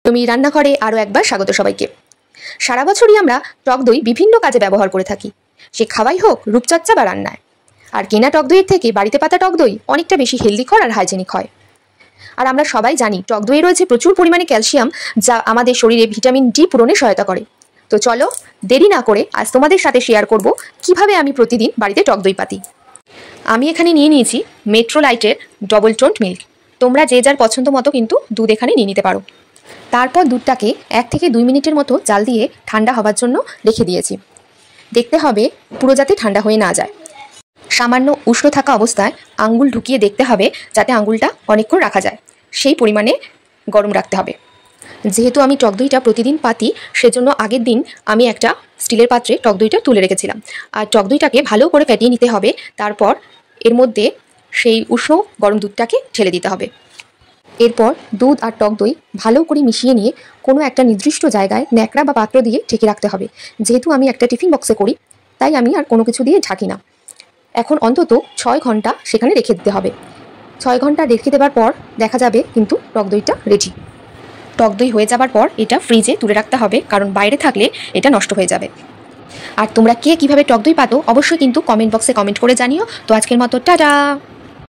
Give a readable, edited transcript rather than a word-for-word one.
তুমি রান্নাঘরে আরও একবার স্বাগত সবাইকে। সারা বছরই আমরা টক দই বিভিন্ন কাজে ব্যবহার করে থাকি, সে খাওয়াই হোক, রূপচর্চা বা রান্নায়। আর কেনা টক দইয়ের থেকে বাড়িতে পাতা টক দই অনেকটা বেশি হেলদিকর আর হাইজেনিক হয়। আর আমরা সবাই জানি টক দইয়ে রয়েছে প্রচুর পরিমাণে ক্যালসিয়াম, যা আমাদের শরীরে ভিটামিন ডি পূরণে সহায়তা করে। তো চলো দেরি না করে আজ তোমাদের সাথে শেয়ার করব কিভাবে আমি প্রতিদিন বাড়িতে টক দই পাতি। আমি এখানে নিয়ে নিয়েছি মেট্রোলাইটের ডবল টোন্ড মিল্ক। তোমরা যে যার পছন্দ মতো কিন্তু দুধ এখানে নিয়ে নিতে পারো। তারপর দুধটাকে 1 থেকে 2 মিনিটের মতো জাল দিয়ে ঠান্ডা হবার জন্য রেখে দিয়েছি। দেখতে হবে পুরো যাতে ঠান্ডা হয়ে না যায়। সামান্য উষ্ণ থাকা অবস্থায় আঙ্গুল ঢুকিয়ে দেখতে হবে যাতে আঙ্গুলটা অনেকক্ষণ রাখা যায়, সেই পরিমাণে গরম রাখতে হবে। যেহেতু আমি টক দইটা প্রতিদিন পাতি, সেজন্য আগের দিন আমি একটা স্টিলের পাত্রে টক দইটা তুলে রেখেছিলাম। আর টক দইটাকে ভালো করে ফেটিয়ে নিতে হবে। তারপর এর মধ্যে সেই উষ্ণ গরম দুধটাকে ঢেলে দিতে হবে। এরপর দুধ আর টক দই ভালো করে মিশিয়ে নিয়ে কোনো একটা নির্দিষ্ট জায়গায় ন্যাকড়া বা পাত্র দিয়ে ঢেকে রাখতে হবে। যেহেতু আমি একটা টিফিন বক্সে করি, তাই আমি আর কোনো কিছু দিয়ে ঢাকি না। এখন অন্তত 6 ঘন্টা সেখানে রেখে দিতে হবে। 6 ঘন্টা রেখে দেওয়ার পর দেখা যাবে কিন্তু টক দইটা রেডি। টক দই হয়ে যাবার পর এটা ফ্রিজে তুলে রাখতে হবে, কারণ বাইরে থাকলে এটা নষ্ট হয়ে যাবে। আর তোমরা কে কীভাবে টক দই পাতো অবশ্যই কিন্তু কমেন্ট বক্সে কমেন্ট করে জানিও। তো আজকের মতো টাটা।